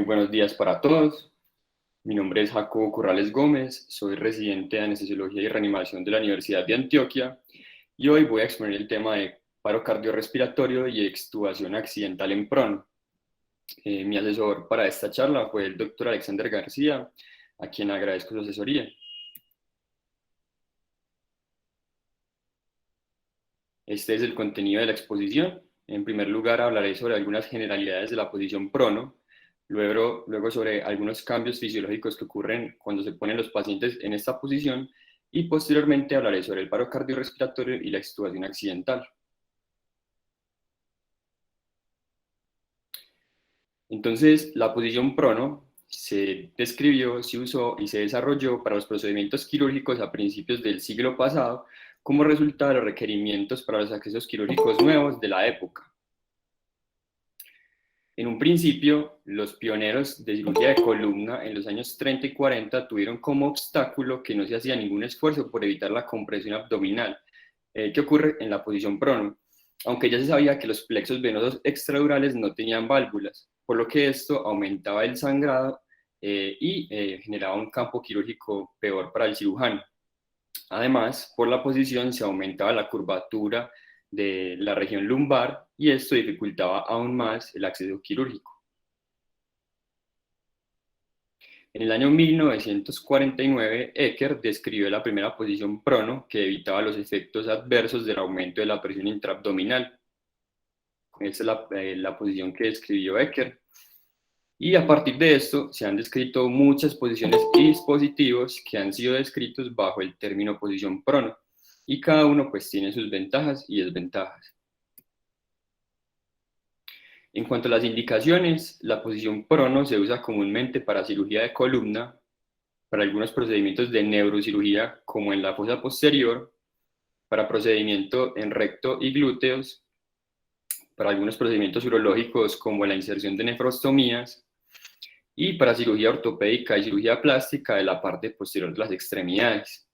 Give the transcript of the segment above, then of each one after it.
Buenos días para todos. Mi nombre es Jacobo Corrales Gómez, soy residente de Anestesiología y Reanimación de la Universidad de Antioquia y hoy voy a exponer el tema de paro cardiorrespiratorio y extubación accidental en prono. Mi asesor para esta charla fue el doctor Alexander García, a quien agradezco su asesoría. Este es el contenido de la exposición. En primer lugar, hablaré sobre algunas generalidades de la posición prono, luego sobre algunos cambios fisiológicos que ocurren cuando se ponen los pacientes en esta posición y posteriormente hablaré sobre el paro cardiorrespiratorio y la extubación accidental. Entonces, la posición prono se describió, se usó y se desarrolló para los procedimientos quirúrgicos a principios del siglo pasado como resultado de los requerimientos para los accesos quirúrgicos nuevos de la época. En un principio, los pioneros de cirugía de columna en los años 30 y 40 tuvieron como obstáculo que no se hacía ningún esfuerzo por evitar la compresión abdominal que ocurre en la posición prono, aunque ya se sabía que los plexos venosos extradurales no tenían válvulas, por lo que esto aumentaba el sangrado y generaba un campo quirúrgico peor para el cirujano. Además, por la posición se aumentaba la curvatura de la región lumbar y esto dificultaba aún más el acceso quirúrgico. En el año 1949, Ecker describió la primera posición prono que evitaba los efectos adversos del aumento de la presión intraabdominal. Esta es la posición que describió Ecker. Y a partir de esto se han descrito muchas posiciones y dispositivos que han sido descritos bajo el término posición prono, y cada uno pues tiene sus ventajas y desventajas. En cuanto a las indicaciones, la posición prono se usa comúnmente para cirugía de columna, para algunos procedimientos de neurocirugía como en la fosa posterior, para procedimiento en recto y glúteos, para algunos procedimientos urológicos como la inserción de nefrostomías, y para cirugía ortopédica y cirugía plástica de la parte posterior de las extremidades.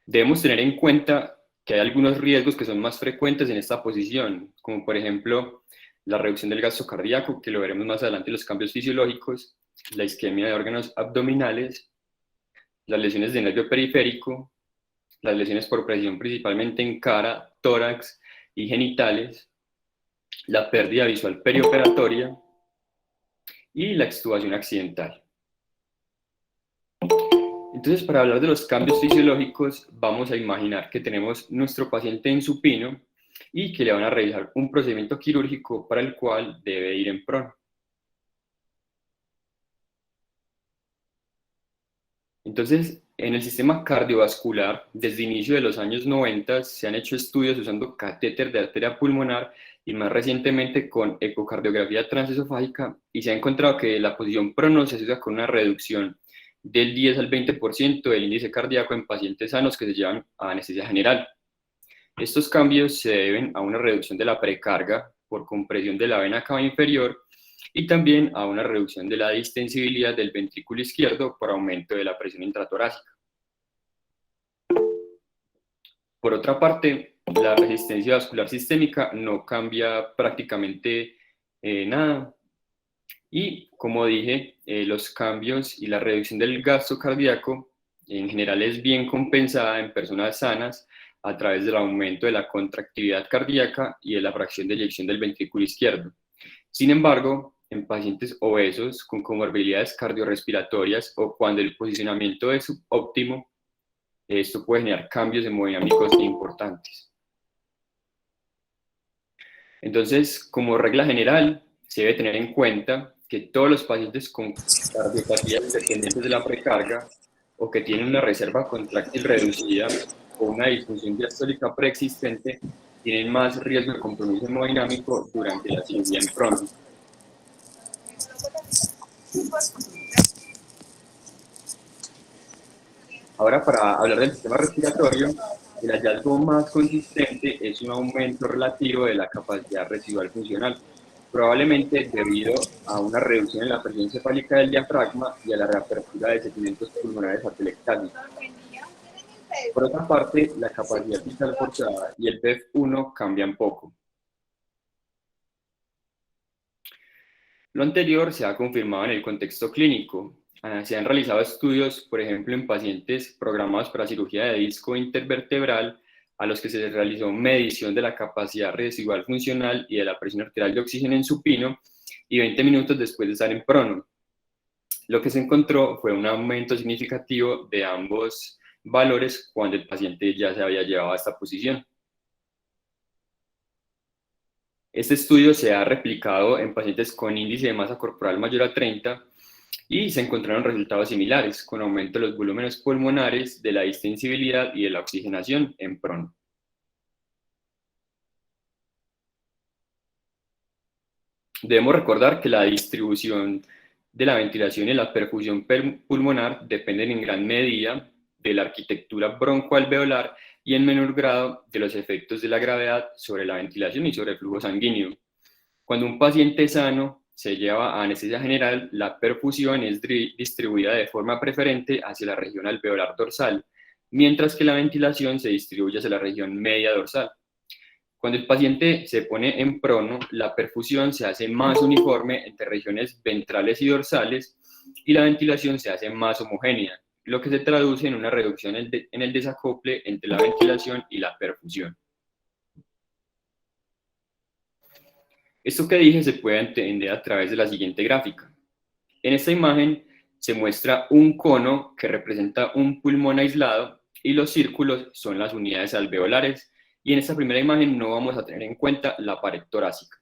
Debemos tener en cuenta que hay algunos riesgos que son más frecuentes en esta posición, como por ejemplo la reducción del gasto cardíaco, que lo veremos más adelante en los cambios fisiológicos, la isquemia de órganos abdominales, las lesiones de nervio periférico, las lesiones por presión principalmente en cara, tórax y genitales, la pérdida visual perioperatoria y la extubación accidental. Entonces, para hablar de los cambios fisiológicos, vamos a imaginar que tenemos nuestro paciente en supino y que le van a realizar un procedimiento quirúrgico para el cual debe ir en prono. Entonces, en el sistema cardiovascular, desde inicio de los años 90 se han hecho estudios usando catéter de arteria pulmonar y más recientemente con ecocardiografía transesofágica, y se ha encontrado que la posición prono se asocia con una reducción del 10 al 20% del índice cardíaco en pacientes sanos que se llevan a anestesia general. Estos cambios se deben a una reducción de la precarga por compresión de la vena cava inferior y también a una reducción de la distensibilidad del ventrículo izquierdo por aumento de la presión intratorácica. Por otra parte, la resistencia vascular sistémica no cambia prácticamente nada. Y como dije, los cambios y la reducción del gasto cardíaco en general es bien compensada en personas sanas a través del aumento de la contractividad cardíaca y de la fracción de eyección del ventrículo izquierdo. Sin embargo, en pacientes obesos con comorbilidades cardiorrespiratorias o cuando el posicionamiento es subóptimo, esto puede generar cambios hemodinámicos importantes. Entonces, como regla general, se debe tener en cuenta que todos los pacientes con cardiopatías dependientes de la precarga o que tienen una reserva contráctil reducida o una disfunción diastólica preexistente tienen más riesgo de compromiso hemodinámico durante la cirugía en prono. Ahora, para hablar del sistema respiratorio, el hallazgo más consistente es un aumento relativo de la capacidad residual funcional, probablemente debido a una reducción en la presión cefálica del diafragma y a la reapertura de segmentos pulmonares atelectáticos. Por otra parte, la capacidad vital forzada y el PEF1 cambian poco. Lo anterior se ha confirmado en el contexto clínico. Se han realizado estudios, por ejemplo, en pacientes programados para cirugía de disco intervertebral, a los que se les realizó medición de la capacidad residual funcional y de la presión arterial de oxígeno en supino, y 20 minutos después de estar en prono. Lo que se encontró fue un aumento significativo de ambos valores cuando el paciente ya se había llevado a esta posición. Este estudio se ha replicado en pacientes con índice de masa corporal mayor a 30 y se encontraron resultados similares, con aumento de los volúmenes pulmonares, de la distensibilidad y de la oxigenación en prono. Debemos recordar que la distribución de la ventilación y la perfusión pulmonar dependen en gran medida de la arquitectura broncoalveolar y en menor grado de los efectos de la gravedad sobre la ventilación y sobre el flujo sanguíneo. Cuando un paciente sano se lleva a anestesia general, la perfusión es distribuida de forma preferente hacia la región alveolar dorsal, mientras que la ventilación se distribuye hacia la región media dorsal. Cuando el paciente se pone en prono, la perfusión se hace más uniforme entre regiones ventrales y dorsales y la ventilación se hace más homogénea, lo que se traduce en una reducción en el desacople entre la ventilación y la perfusión. Esto que dije se puede entender a través de la siguiente gráfica. En esta imagen se muestra un cono que representa un pulmón aislado y los círculos son las unidades alveolares, y en esta primera imagen no vamos a tener en cuenta la pared torácica.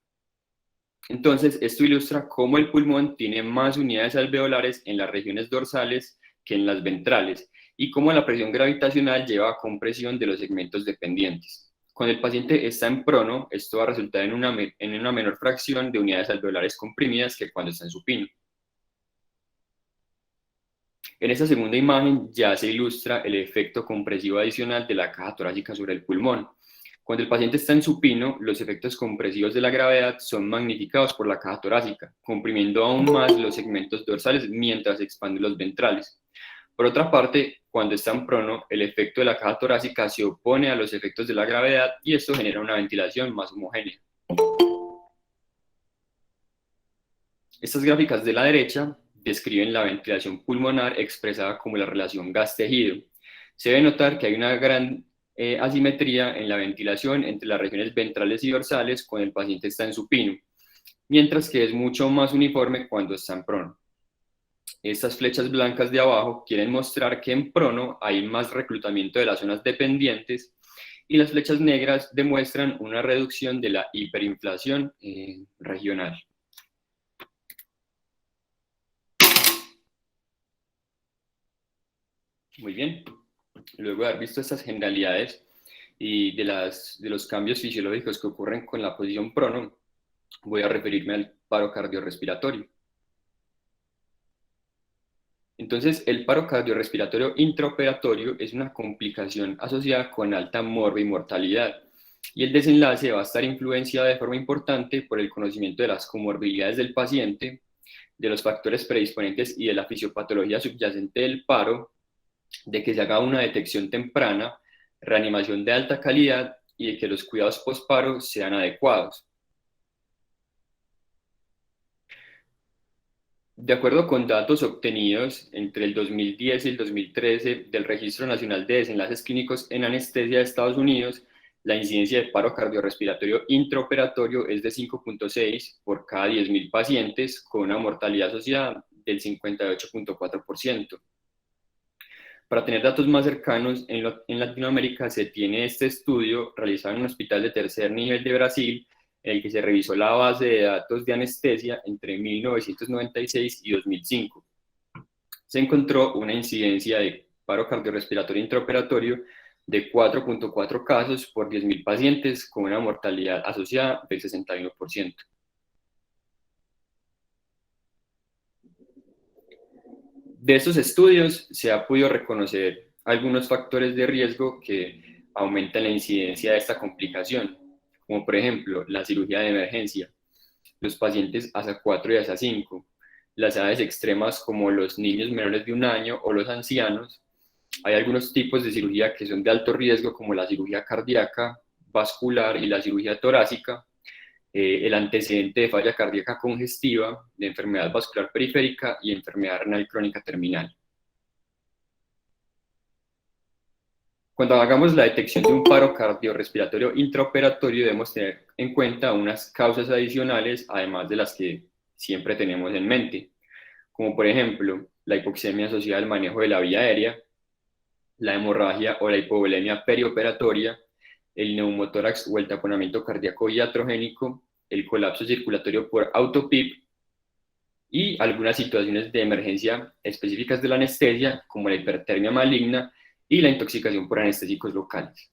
Entonces, esto ilustra cómo el pulmón tiene más unidades alveolares en las regiones dorsales que en las ventrales, y cómo la presión gravitacional lleva a compresión de los segmentos dependientes. Cuando el paciente está en prono, esto va a resultar en una menor fracción de unidades alveolares comprimidas que cuando está en supino. En esta segunda imagen ya se ilustra el efecto compresivo adicional de la caja torácica sobre el pulmón. Cuando el paciente está en supino, los efectos compresivos de la gravedad son magnificados por la caja torácica, comprimiendo aún más los segmentos dorsales mientras se expanden los ventrales. Por otra parte, cuando está en prono, el efecto de la caja torácica se opone a los efectos de la gravedad y esto genera una ventilación más homogénea. Estas gráficas de la derecha describen la ventilación pulmonar expresada como la relación gas-tejido. Se debe notar que hay una gran asimetría en la ventilación entre las regiones ventrales y dorsales cuando el paciente está en supino, mientras que es mucho más uniforme cuando está en prono. Estas flechas blancas de abajo quieren mostrar que en prono hay más reclutamiento de las zonas dependientes, y las flechas negras demuestran una reducción de la hiperinflación regional. Muy bien. Luego de haber visto estas generalidades y de los cambios fisiológicos que ocurren con la posición prono, voy a referirme al paro cardiorrespiratorio. Entonces, el paro cardiorrespiratorio intraoperatorio es una complicación asociada con alta mortalidad, y el desenlace va a estar influenciado de forma importante por el conocimiento de las comorbilidades del paciente, de los factores predisponentes y de la fisiopatología subyacente del paro, de que se haga una detección temprana, reanimación de alta calidad y de que los cuidados postparo sean adecuados. De acuerdo con datos obtenidos entre el 2010 y el 2013 del Registro Nacional de Desenlaces Clínicos en Anestesia de Estados Unidos, la incidencia de paro cardiorrespiratorio intraoperatorio es de 5.6 por cada 10.000 pacientes, con una mortalidad asociada del 58.4%. Para tener datos más cercanos, en Latinoamérica se tiene este estudio realizado en un hospital de tercer nivel de Brasil, en el que se revisó la base de datos de anestesia entre 1996 y 2005. Se encontró una incidencia de paro cardiorrespiratorio intraoperatorio de 4.4 casos por 10.000 pacientes, con una mortalidad asociada del 61%. De estos estudios se ha podido reconocer algunos factores de riesgo que aumentan la incidencia de esta complicación, como por ejemplo la cirugía de emergencia, los pacientes ASA 4 y ASA 5, las edades extremas como los niños menores de 1 año o los ancianos. Hay algunos tipos de cirugía que son de alto riesgo, como la cirugía cardíaca, vascular y la cirugía torácica. el antecedente de falla cardíaca congestiva, de enfermedad vascular periférica y enfermedad renal crónica terminal. Cuando hagamos la detección de un paro cardiorrespiratorio intraoperatorio, debemos tener en cuenta unas causas adicionales, además de las que siempre tenemos en mente, como por ejemplo la hipoxemia asociada al manejo de la vía aérea, la hemorragia o la hipovolemia perioperatoria, el neumotórax o el taponamiento cardíaco iatrogénico, el colapso circulatorio por autopip y algunas situaciones de emergencia específicas de la anestesia, como la hipertermia maligna y la intoxicación por anestésicos locales.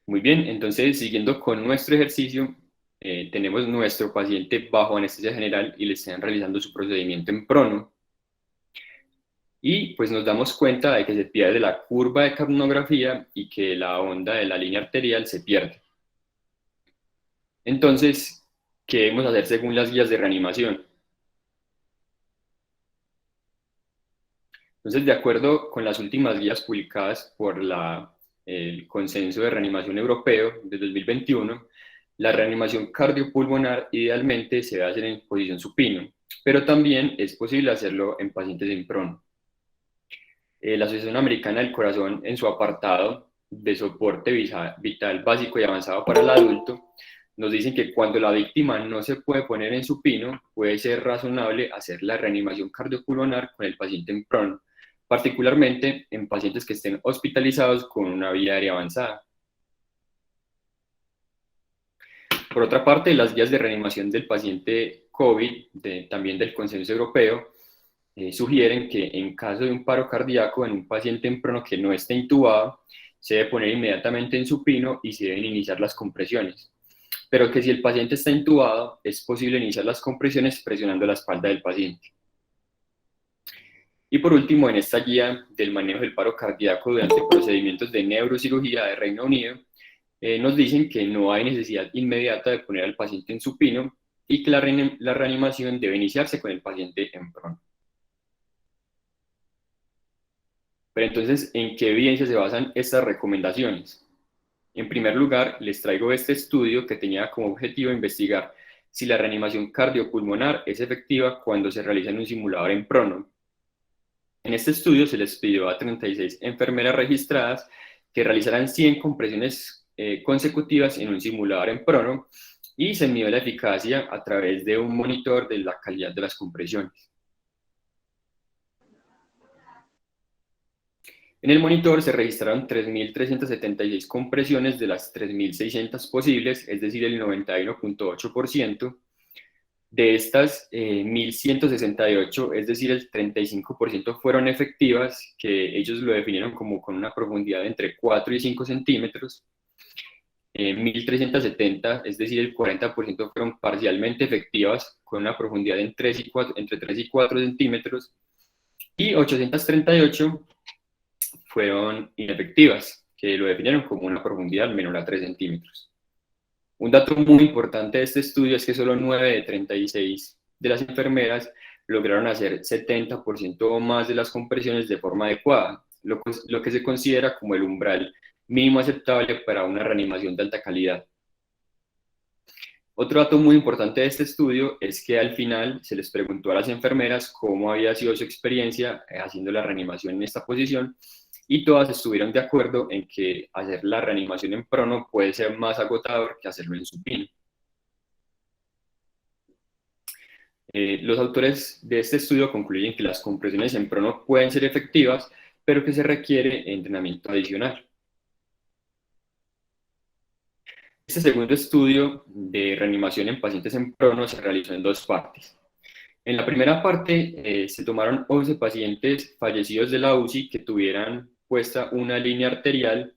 Muy bien, entonces siguiendo con nuestro ejercicio, tenemos nuestro paciente bajo anestesia general y le están realizando su procedimiento en prono. Y pues nos damos cuenta de que se pierde la curva de capnografía y que la onda de la línea arterial se pierde. Entonces, ¿qué debemos hacer según las guías de reanimación? Entonces, de acuerdo con las últimas guías publicadas por el Consenso de Reanimación Europeo de 2021, la reanimación cardiopulmonar idealmente se debe hacer en posición supino, pero también es posible hacerlo en pacientes en prono. La Asociación Americana del Corazón, en su apartado de soporte vital básico y avanzado para el adulto, nos dicen que cuando la víctima no se puede poner en supino, puede ser razonable hacer la reanimación cardiopulmonar con el paciente en prono, particularmente en pacientes que estén hospitalizados con una vía aérea avanzada. Por otra parte, las guías de reanimación del paciente COVID, también del Consenso Europeo, sugieren que en caso de un paro cardíaco en un paciente en prono que no esté intubado, se debe poner inmediatamente en supino y se deben iniciar las compresiones. Pero que si el paciente está intubado, es posible iniciar las compresiones presionando la espalda del paciente. Y por último, en esta guía del manejo del paro cardíaco durante procedimientos de neurocirugía de Reino Unido, nos dicen que no hay necesidad inmediata de poner al paciente en supino y que la reanimación debe iniciarse con el paciente en prono. Pero entonces, ¿en qué evidencia se basan estas recomendaciones? En primer lugar, les traigo este estudio que tenía como objetivo investigar si la reanimación cardiopulmonar es efectiva cuando se realiza en un simulador en prono. En este estudio se les pidió a 36 enfermeras registradas que realizaran 100 compresiones consecutivas en un simulador en prono y se midió la eficacia a través de un monitor de la calidad de las compresiones. En el monitor se registraron 3.376 compresiones de las 3.600 posibles, es decir, el 91.8%. De estas, 1.168, es decir, el 35% fueron efectivas, que ellos lo definieron como con una profundidad de entre 4 y 5 centímetros. 1.370, es decir, el 40% fueron parcialmente efectivas, con una profundidad entre 3 y 4 centímetros. Y 838 fueron inefectivas, que lo definieron como una profundidad menor a 3 centímetros. Un dato muy importante de este estudio es que solo 9 de 36 de las enfermeras lograron hacer 70% o más de las compresiones de forma adecuada, lo que se considera como el umbral mínimo aceptable para una reanimación de alta calidad. Otro dato muy importante de este estudio es que al final se les preguntó a las enfermeras cómo había sido su experiencia haciendo la reanimación en esta posición y todas estuvieron de acuerdo en que hacer la reanimación en prono puede ser más agotador que hacerlo en supino. Los autores de este estudio concluyen que las compresiones en prono pueden ser efectivas, pero que se requiere entrenamiento adicional. Este segundo estudio de reanimación en pacientes en prono se realizó en dos partes. En la primera parte se tomaron 11 pacientes fallecidos de la UCI que tuvieran puesta una línea arterial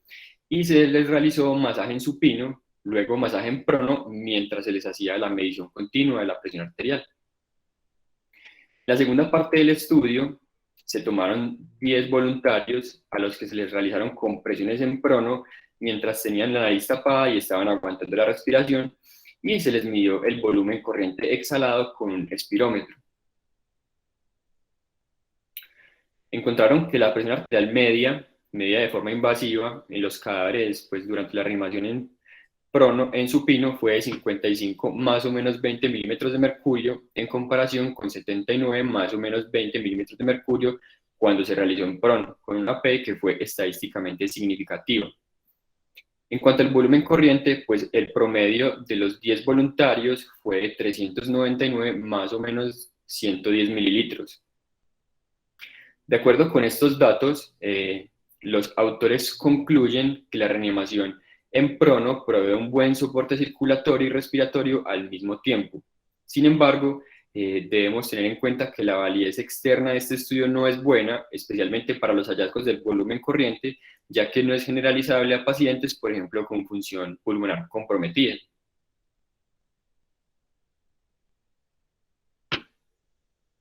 y se les realizó masaje en supino, luego masaje en prono mientras se les hacía la medición continua de la presión arterial. La segunda parte del estudio se tomaron 10 voluntarios a los que se les realizaron compresiones en prono mientras tenían la nariz tapada y estaban aguantando la respiración y se les midió el volumen corriente exhalado con un espirómetro. Encontraron que la presión arterial media de forma invasiva en los cadáveres, pues durante la reanimación prono en supino fue de 55 más o menos 20 milímetros de mercurio en comparación con 79 más o menos 20 milímetros de mercurio cuando se realizó en prono, con una P que fue estadísticamente significativa. En cuanto al volumen corriente, pues el promedio de los 10 voluntarios fue de 399 más o menos 110 mililitros. De acuerdo con estos datos, los autores concluyen que la reanimación en prono provee un buen soporte circulatorio y respiratorio al mismo tiempo. Sin embargo, debemos tener en cuenta que la validez externa de este estudio no es buena, especialmente para los hallazgos del volumen corriente, ya que no es generalizable a pacientes, por ejemplo, con función pulmonar comprometida.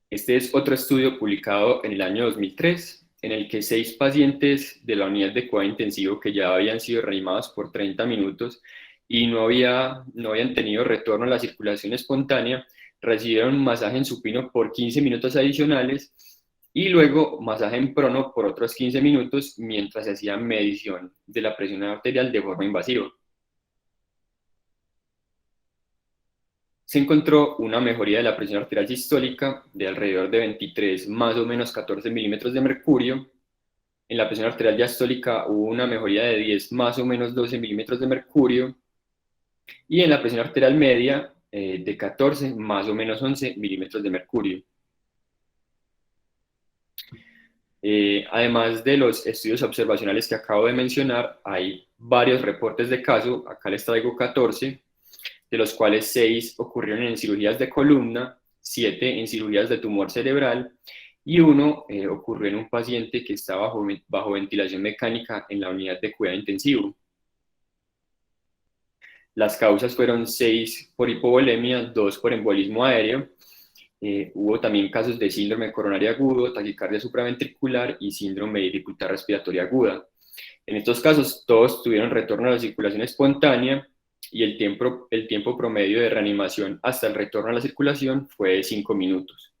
Este es otro estudio publicado en el año 2003, en el que 6 pacientes de la unidad de cuidado intensivo que ya habían sido reanimados por 30 minutos y no habían tenido retorno a la circulación espontánea, recibieron masaje en supino por 15 minutos adicionales y luego masaje en prono por otros 15 minutos mientras se hacía medición de la presión arterial de forma invasiva. Se encontró una mejoría de la presión arterial sistólica de alrededor de 23 más o menos 14 milímetros de mercurio. En la presión arterial diastólica hubo una mejoría de 10 más o menos 12 milímetros de mercurio. Y en la presión arterial media de 14 más o menos 11 milímetros de mercurio. Además de los estudios observacionales que acabo de mencionar, hay varios reportes de caso, acá les traigo 14, de los cuales 6 ocurrieron en cirugías de columna, 7 en cirugías de tumor cerebral y 1 ocurrió en un paciente que estaba bajo ventilación mecánica en la unidad de cuidado intensivo. Las causas fueron 6 por hipovolemia, 2 por embolismo aéreo. Hubo también casos de síndrome coronario agudo, taquicardia supraventricular y síndrome de dificultad respiratoria aguda. En estos casos, todos tuvieron retorno a la circulación espontánea y el tiempo promedio de reanimación hasta el retorno a la circulación fue de 5 minutos.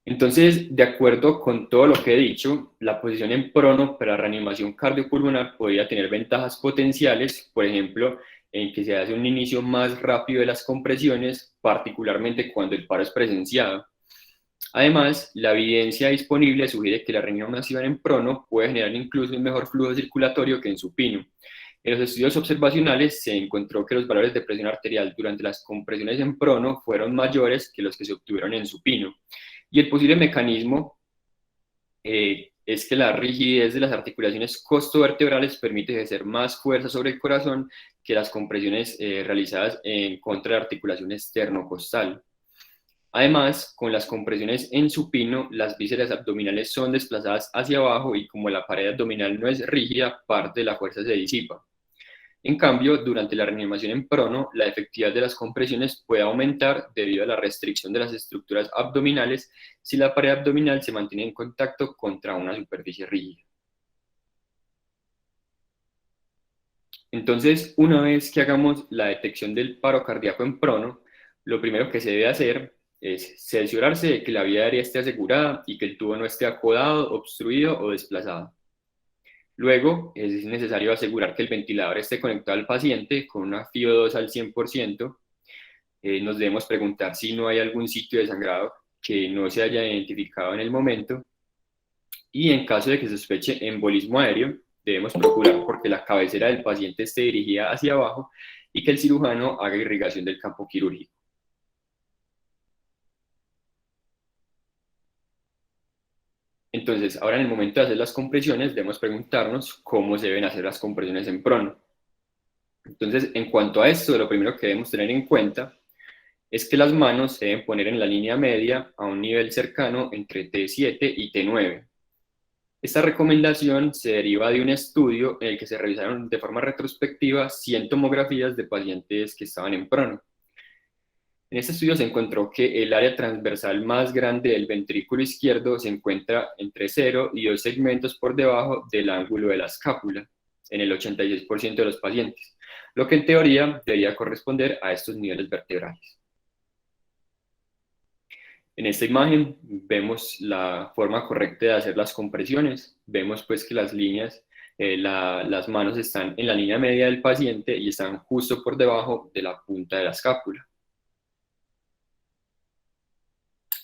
Entonces, de acuerdo con todo lo que he dicho, la posición en prono para reanimación cardiopulmonar podría tener ventajas potenciales, por ejemplo, en que se hace un inicio más rápido de las compresiones, particularmente cuando el paro es presenciado. Además, la evidencia disponible sugiere que la reanimación en prono puede generar incluso un mejor flujo circulatorio que en supino. En los estudios observacionales se encontró que los valores de presión arterial durante las compresiones en prono fueron mayores que los que se obtuvieron en supino. Y el posible mecanismo es que la rigidez de las articulaciones costovertebrales permite ejercer más fuerza sobre el corazón que las compresiones realizadas en contra de la articulación externo-costal. Además, con las compresiones en supino, las vísceras abdominales son desplazadas hacia abajo y como la pared abdominal no es rígida, parte de la fuerza se disipa. En cambio, durante la reanimación en prono, la efectividad de las compresiones puede aumentar debido a la restricción de las estructuras abdominales si la pared abdominal se mantiene en contacto contra una superficie rígida. Entonces, una vez que hagamos la detección del paro cardíaco en prono, lo primero que se debe hacer es cerciorarse de que la vía aérea esté asegurada y que el tubo no esté acodado, obstruido o desplazado. Luego, es necesario asegurar que el ventilador esté conectado al paciente con una FiO2 al 100%. Nos debemos preguntar si no hay algún sitio de sangrado que no se haya identificado en el momento. Y en caso de que se sospeche embolismo aéreo, debemos procurar porque la cabecera del paciente esté dirigida hacia abajo y que el cirujano haga irrigación del campo quirúrgico. Entonces, ahora en el momento de hacer las compresiones, debemos preguntarnos cómo se deben hacer las compresiones en prono. Entonces, en cuanto a esto, lo primero que debemos tener en cuenta es que las manos se deben poner en la línea media a un nivel cercano entre T7 y T9. Esta recomendación se deriva de un estudio en el que se revisaron de forma retrospectiva 100 tomografías de pacientes que estaban en prono. En este estudio se encontró que el área transversal más grande del ventrículo izquierdo se encuentra entre 0 y 2 segmentos por debajo del ángulo de la escápula, en el 86% de los pacientes, lo que en teoría debería corresponder a estos niveles vertebrales. En esta imagen vemos la forma correcta de hacer las compresiones. Vemos pues que las líneas las manos están en la línea media del paciente y están justo por debajo de la punta de la escápula.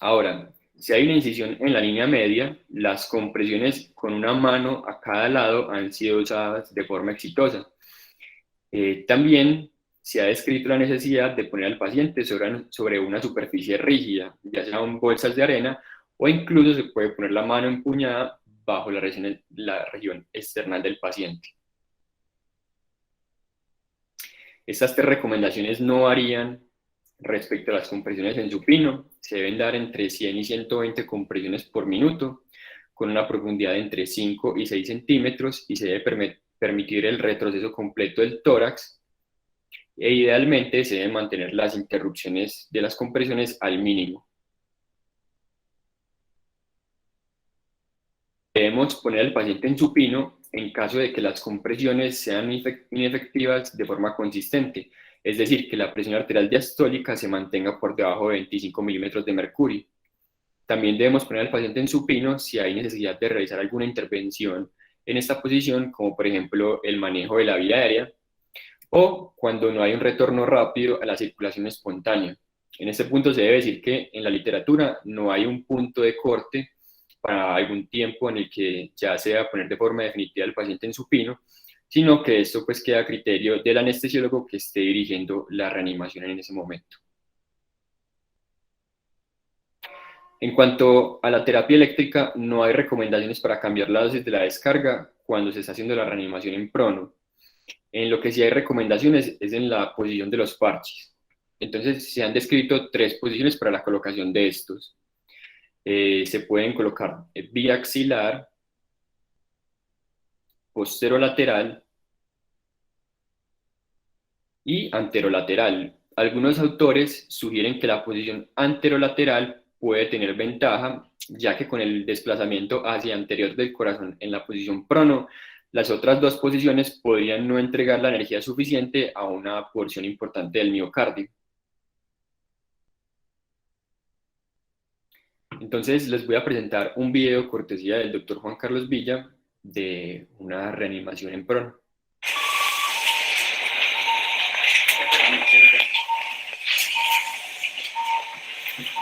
Ahora, si hay una incisión en la línea media, las compresiones con una mano a cada lado han sido usadas de forma exitosa. También se ha descrito la necesidad de poner al paciente sobre una superficie rígida, ya sean bolsas de arena o incluso se puede poner la mano empuñada bajo la región external del paciente. Estas tres recomendaciones no varían respecto a las compresiones en supino. Se deben dar entre 100 y 120 compresiones por minuto, con una profundidad de entre 5 y 6 centímetros, y se debe permitir el retroceso completo del tórax, e idealmente se deben mantener las interrupciones de las compresiones al mínimo. Debemos poner al paciente en supino en caso de que las compresiones sean inefectivas de forma consistente, es decir, que la presión arterial diastólica se mantenga por debajo de 25 milímetros de mercurio. También debemos poner al paciente en supino si hay necesidad de realizar alguna intervención en esta posición, como por ejemplo el manejo de la vía aérea, o cuando no hay un retorno rápido a la circulación espontánea. En este punto se debe decir que en la literatura no hay un punto de corte para algún tiempo en el que ya se va a poner de forma definitiva el paciente en supino, sino que esto pues queda a criterio del anestesiólogo que esté dirigiendo la reanimación en ese momento. En cuanto a la terapia eléctrica, no hay recomendaciones para cambiar la dosis de la descarga cuando se está haciendo la reanimación en prono. En lo que sí hay recomendaciones es en la posición de los parches. Entonces se han descrito 3 posiciones para la colocación de estos. Se pueden colocar biaxilar, posterolateral y anterolateral. Algunos autores sugieren que la posición anterolateral puede tener ventaja, ya que con el desplazamiento hacia anterior del corazón en la posición prono, las otras 2 posiciones podrían no entregar la energía suficiente a una porción importante del miocardio. Entonces les voy a presentar un video cortesía del doctor Juan Carlos Villa de una reanimación en prono.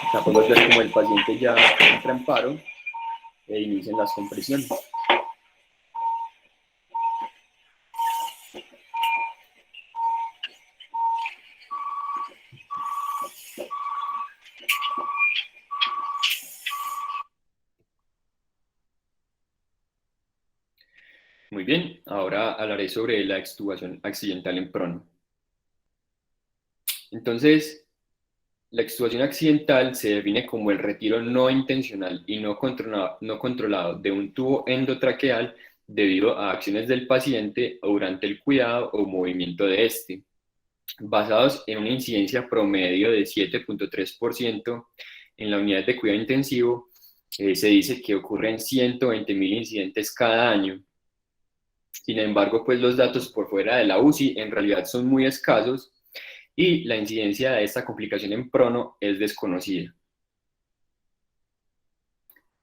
Acá podemos ver como el paciente ya entra en paro e inician las compresiones. Muy bien, ahora hablaré sobre la extubación accidental en prono. Entonces, la extubación accidental se define como el retiro no intencional y no controlado de un tubo endotraqueal debido a acciones del paciente o durante el cuidado o movimiento de este, basados en una incidencia promedio de 7.3% en la unidad de cuidado intensivo. Se dice que ocurren 120.000 incidentes cada año. Sin embargo, pues los datos por fuera de la UCI en realidad son muy escasos y la incidencia de esta complicación en prono es desconocida.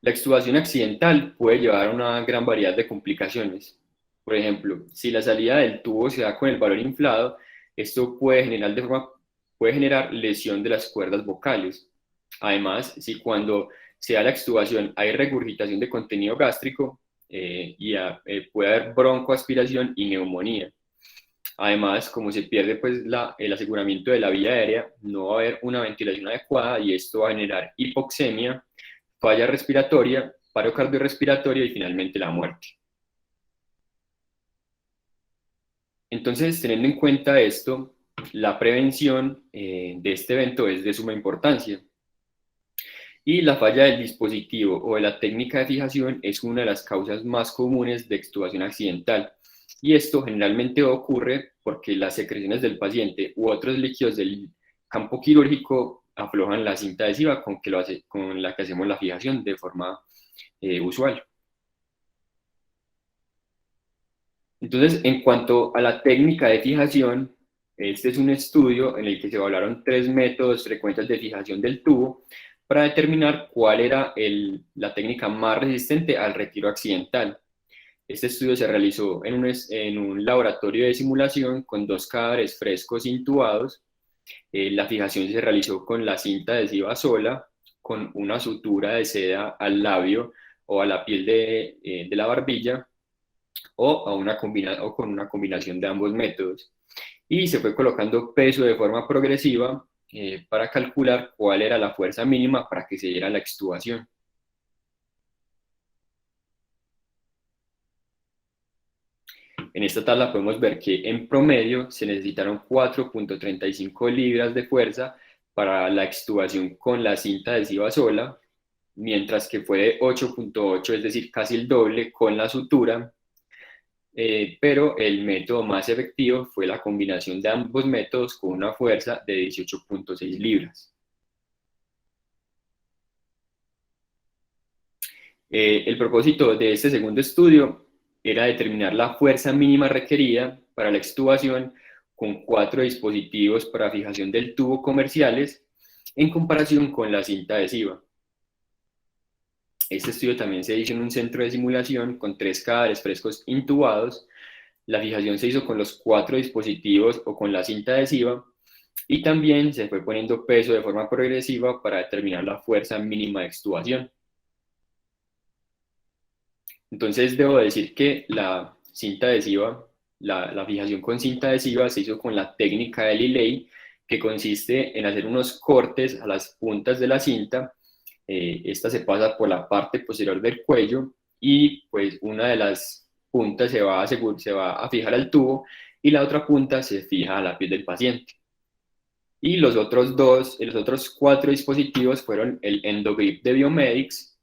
La extubación accidental puede llevar a una gran variedad de complicaciones. Por ejemplo, si la salida del tubo se da con el balón inflado, esto puede generar lesión de las cuerdas vocales. Además, si cuando se da la extubación hay regurgitación de contenido gástrico, puede haber broncoaspiración y neumonía. Además, como se pierde pues, el aseguramiento de la vía aérea, no va a haber una ventilación adecuada y esto va a generar hipoxemia, falla respiratoria, paro cardiorrespiratorio y finalmente la muerte. Entonces, teniendo en cuenta esto, la prevención de este evento es de suma importancia. Y la falla del dispositivo o de la técnica de fijación es una de las causas más comunes de extubación accidental. Y esto generalmente ocurre porque las secreciones del paciente u otros líquidos del campo quirúrgico aflojan la cinta adhesiva con la que hacemos la fijación de forma usual. Entonces, en cuanto a la técnica de fijación, este es un estudio en el que se evaluaron 3 métodos frecuentes de fijación del tubo para determinar cuál era la técnica más resistente al retiro accidental. Este estudio se realizó en un laboratorio de simulación con 2 cadáveres frescos intubados. La fijación se realizó con la cinta adhesiva sola, con una sutura de seda al labio o a la piel de la barbilla, o con una combinación de ambos métodos. Y se fue colocando peso de forma progresiva para calcular cuál era la fuerza mínima para que se diera la extubación. En esta tabla podemos ver que en promedio se necesitaron 4.35 libras de fuerza para la extubación con la cinta adhesiva sola, mientras que fue de 8.8, es decir, casi el doble con la sutura, pero el método más efectivo fue la combinación de ambos métodos con una fuerza de 18.6 libras. El propósito de este segundo estudio era determinar la fuerza mínima requerida para la extubación con 4 dispositivos para fijación del tubo comerciales en comparación con la cinta adhesiva. Este estudio también se hizo en un centro de simulación con 3 cadáveres frescos intubados. La fijación se hizo con los 4 dispositivos o con la cinta adhesiva, y también se fue poniendo peso de forma progresiva para determinar la fuerza mínima de extubación. Entonces debo decir que la cinta adhesiva, la fijación con cinta adhesiva se hizo con la técnica de Liley, que consiste en hacer unos cortes a las puntas de la cinta. Esta se pasa por la parte posterior del cuello, y pues una de las puntas se va a fijar al tubo y la otra punta se fija a la piel del paciente. Y los otros 4 dispositivos fueron el EndoGrip de Biomedics,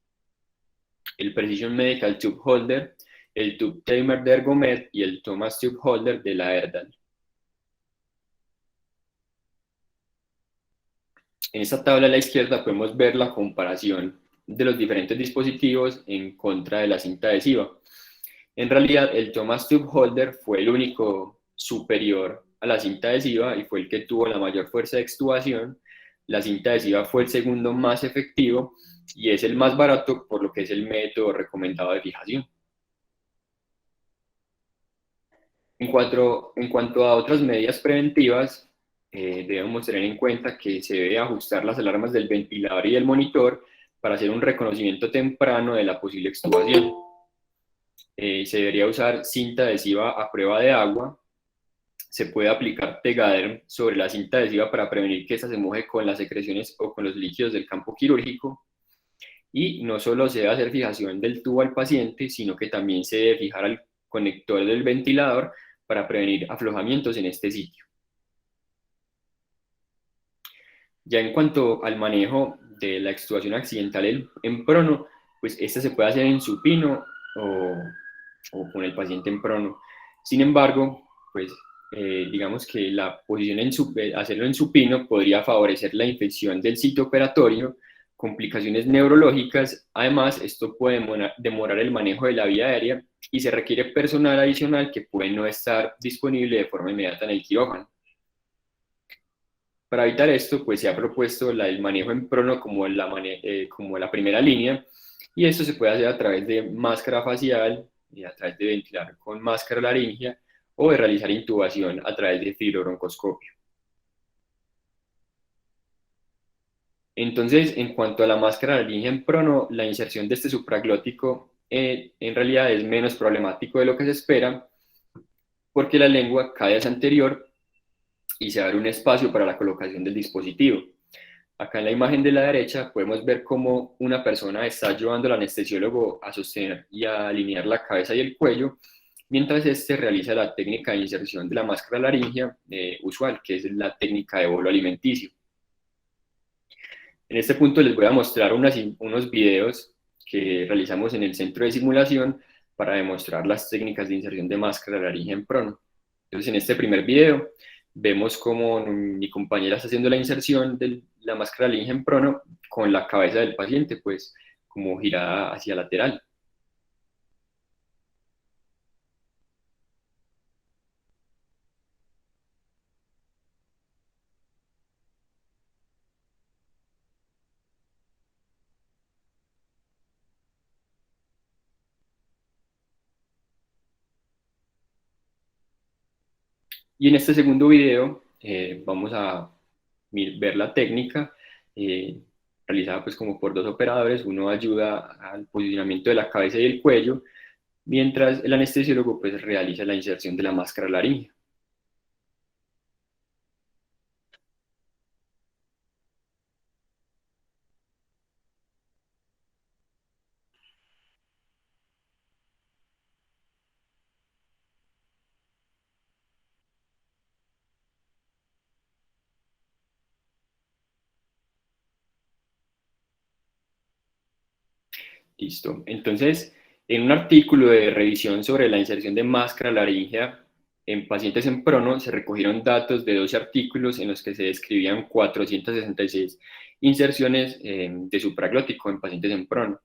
el Precision Medical Tube Holder, el Tube Tamer de Ergomed y el Thomas Tube Holder de la Erdal. En esta tabla a la izquierda podemos ver la comparación de los diferentes dispositivos en contra de la cinta adhesiva. En realidad, el Thomas Tube Holder fue el único superior a la cinta adhesiva y fue el que tuvo la mayor fuerza de extubación. La cinta adhesiva fue el segundo más efectivo y es el más barato, por lo que es el método recomendado de fijación. En cuanto a otras medidas preventivas, debemos tener en cuenta que se debe ajustar las alarmas del ventilador y del monitor para hacer un reconocimiento temprano de la posible extubación. Se debería usar cinta adhesiva a prueba de agua. Se puede aplicar Tegaderm sobre la cinta adhesiva para prevenir que ésta se moje con las secreciones o con los líquidos del campo quirúrgico. Y no solo se debe hacer fijación del tubo al paciente, sino que también se debe fijar al conector del ventilador para prevenir aflojamientos en este sitio. Ya en cuanto al manejo de la extubación accidental en prono, pues esta se puede hacer en supino o con el paciente en prono. Sin embargo, pues digamos que la posición hacerlo en supino podría favorecer la infección del sitio operatorio, complicaciones neurológicas. Además, esto puede demorar el manejo de la vía aérea y se requiere personal adicional que puede no estar disponible de forma inmediata en el quirófano. Para evitar esto, pues se ha propuesto el manejo en prono como la primera línea, y esto se puede hacer a través de máscara facial, y a través de ventilar con máscara laringia, o de realizar intubación a través de fibrobroncoscopio. Entonces, en cuanto a la máscara laringia en prono, la inserción de este supraglótico en realidad es menos problemático de lo que se espera, porque la lengua cae hacia anterior y se abre un espacio para la colocación del dispositivo. Acá en la imagen de la derecha podemos ver cómo una persona está ayudando al anestesiólogo a sostener y a alinear la cabeza y el cuello, mientras este realiza la técnica de inserción de la máscara laringia usual, que es la técnica de bolo alimenticio. En este punto les voy a mostrar unos videos que realizamos en el centro de simulación para demostrar las técnicas de inserción de máscara laringia en prono. Entonces, en este primer video vemos cómo mi compañera está haciendo la inserción de la máscara laringia en prono con la cabeza del paciente, pues como girada hacia lateral. Y en este segundo video vamos a ver la técnica realizada pues como por dos operadores. Uno ayuda al posicionamiento de la cabeza y el cuello, mientras el anestesiólogo pues realiza la inserción de la máscara laríngea. Listo. Entonces, en un artículo de revisión sobre la inserción de máscara laríngea en pacientes en prono, se recogieron datos de 12 artículos en los que se describían 466 inserciones de supraglótico en pacientes en prono.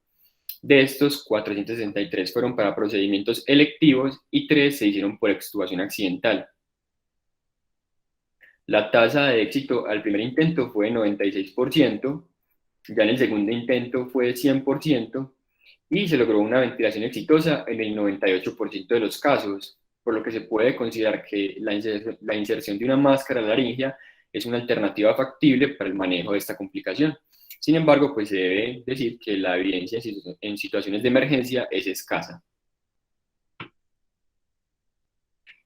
De estos, 463 fueron para procedimientos electivos y 3 se hicieron por extubación accidental. La tasa de éxito al primer intento fue 96%, ya en el segundo intento fue 100%, y se logró una ventilación exitosa en el 98% de los casos, por lo que se puede considerar que la inserción de una máscara laríngea es una alternativa factible para el manejo de esta complicación. Sin embargo, pues se debe decir que la evidencia en situaciones de emergencia es escasa.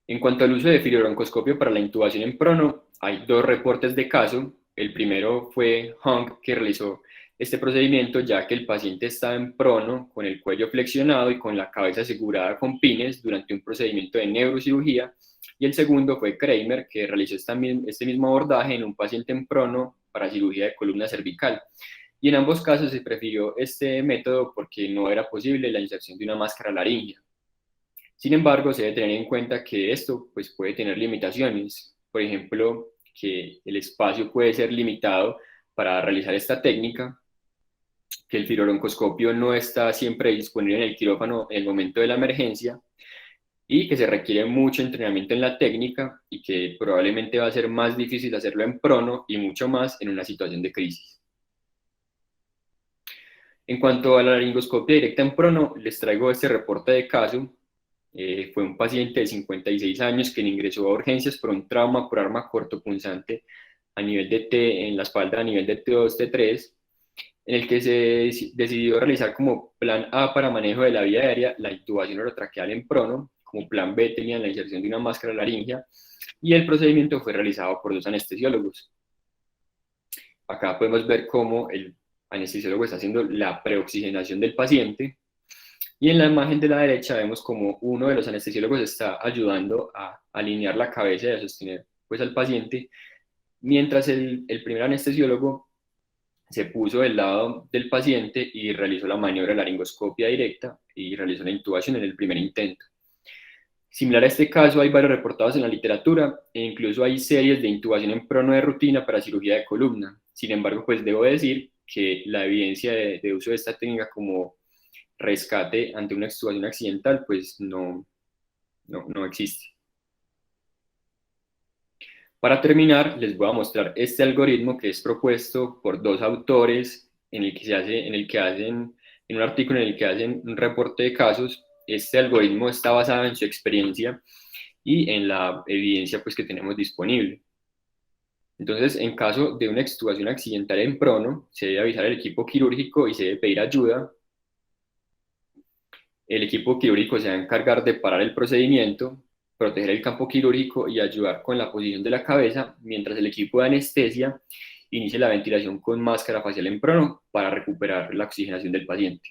En cuanto al uso de fibroncoscopio para la intubación en prono, hay dos reportes de caso. El primero fue Hong, que realizó este procedimiento ya que el paciente estaba en prono, con el cuello flexionado y con la cabeza asegurada con pines durante un procedimiento de neurocirugía. Y el segundo fue Kramer, que realizó este mismo abordaje en un paciente en prono para cirugía de columna cervical. Y en ambos casos se prefirió este método porque no era posible la inserción de una máscara laríngea. Sin embargo, se debe tener en cuenta que esto pues, puede tener limitaciones. Por ejemplo, que el espacio puede ser limitado para realizar esta técnica, que el fibroncoscopio no está siempre disponible en el quirófano en el momento de la emergencia y que se requiere mucho entrenamiento en la técnica y que probablemente va a ser más difícil hacerlo en prono y mucho más en una situación de crisis. En cuanto a la laringoscopia directa en prono, les traigo este reporte de caso. Fue un paciente de 56 años que ingresó a urgencias por un trauma por arma cortopunzante a nivel de T, en la espalda a nivel de T2, T3, en el que se decidió realizar como plan A para manejo de la vía aérea la intubación orotraqueal en prono, como plan B tenían la inserción de una máscara laríngea, y el procedimiento fue realizado por dos anestesiólogos. Acá podemos ver cómo el anestesiólogo está haciendo la preoxigenación del paciente, y en la imagen de la derecha vemos como uno de los anestesiólogos está ayudando a alinear la cabeza y a sostener pues, al paciente, mientras el primer anestesiólogo se puso del lado del paciente y realizó la maniobra de laringoscopia directa y realizó la intubación en el primer intento. Similar a este caso, hay varios reportados en la literatura e incluso hay series de intubación en prono de rutina para cirugía de columna. Sin embargo, pues debo decir que la evidencia de uso de esta técnica como rescate ante una extubación accidental, pues no existe. Para terminar, les voy a mostrar este algoritmo que es propuesto por dos autores en un artículo en el que hacen un reporte de casos. Este algoritmo está basado en su experiencia y en la evidencia pues, que tenemos disponible. Entonces, en caso de una extubación accidental en prono, se debe avisar al equipo quirúrgico y se debe pedir ayuda. El equipo quirúrgico se va a encargar de parar el procedimiento, proteger el campo quirúrgico y ayudar con la posición de la cabeza, mientras el equipo de anestesia inicia la ventilación con máscara facial en prono para recuperar la oxigenación del paciente.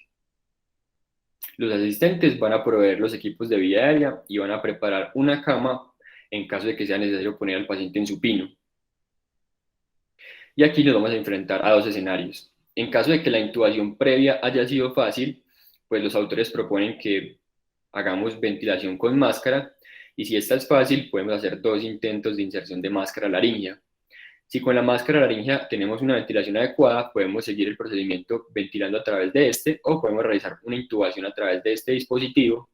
Los asistentes van a proveer los equipos de vía aérea y van a preparar una cama en caso de que sea necesario poner al paciente en supino. Y aquí nos vamos a enfrentar a dos escenarios. En caso de que la intubación previa haya sido fácil, pues los autores proponen que hagamos ventilación con máscara, y si esta es fácil, podemos hacer dos intentos de inserción de máscara laríngea. Si con la máscara laríngea tenemos una ventilación adecuada, podemos seguir el procedimiento ventilando a través de este, o podemos realizar una intubación a través de este dispositivo.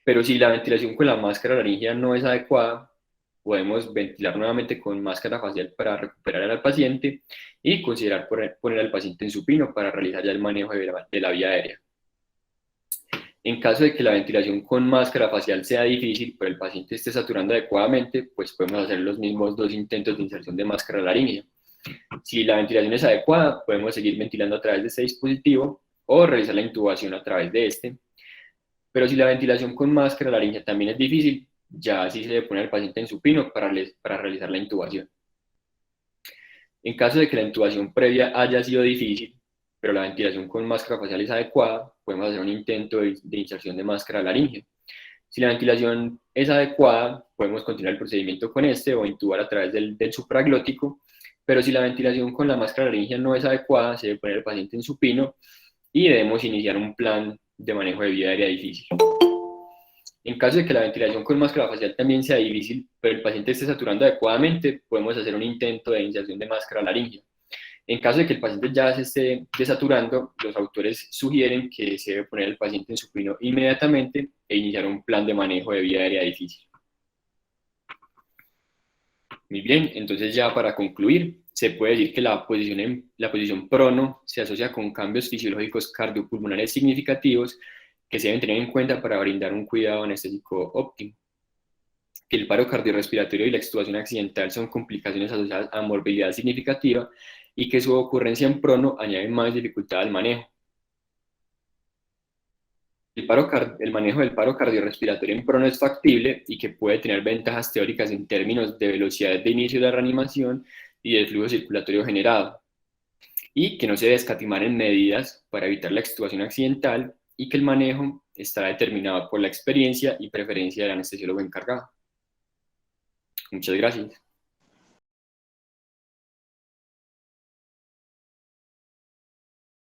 Pero si la ventilación con la máscara laríngea no es adecuada, podemos ventilar nuevamente con máscara facial para recuperar al paciente y considerar poner al paciente en supino para realizar ya el manejo de la vía aérea. En caso de que la ventilación con máscara facial sea difícil, pero el paciente esté saturando adecuadamente, pues podemos hacer los mismos 2 intentos de inserción de máscara laríngea. Si la ventilación es adecuada, podemos seguir ventilando a través de este dispositivo o realizar la intubación a través de este. Pero si la ventilación con máscara laríngea también es difícil, ya sí se debe poner al paciente en supino para realizar la intubación. En caso de que la intubación previa haya sido difícil, pero la ventilación con máscara facial es adecuada, podemos hacer un intento de inserción de máscara laríngea. Si la ventilación es adecuada, podemos continuar el procedimiento con este o intubar a través del supraglótico, pero si la ventilación con la máscara laríngea no es adecuada, se debe poner el paciente en supino y debemos iniciar un plan de manejo de vía aérea difícil. En caso de que la ventilación con máscara facial también sea difícil, pero el paciente esté saturando adecuadamente, podemos hacer un intento de inserción de máscara laríngea. En caso de que el paciente ya se esté desaturando, los autores sugieren que se debe poner el paciente en supino inmediatamente e iniciar un plan de manejo de vía aérea difícil. Muy bien, entonces ya para concluir, se puede decir que la posición prono se asocia con cambios fisiológicos cardiopulmonares significativos que se deben tener en cuenta para brindar un cuidado anestésico óptimo. Que el paro cardiorrespiratorio y la extubación accidental son complicaciones asociadas a morbilidad significativa y que su ocurrencia en prono añade más dificultad al manejo. El manejo del paro cardiorrespiratorio en prono es factible y que puede tener ventajas teóricas en términos de velocidad de inicio de la reanimación y del flujo circulatorio generado, y que no se debe escatimar en medidas para evitar la extubación accidental y que el manejo estará determinado por la experiencia y preferencia del anestesiólogo encargado. Muchas gracias.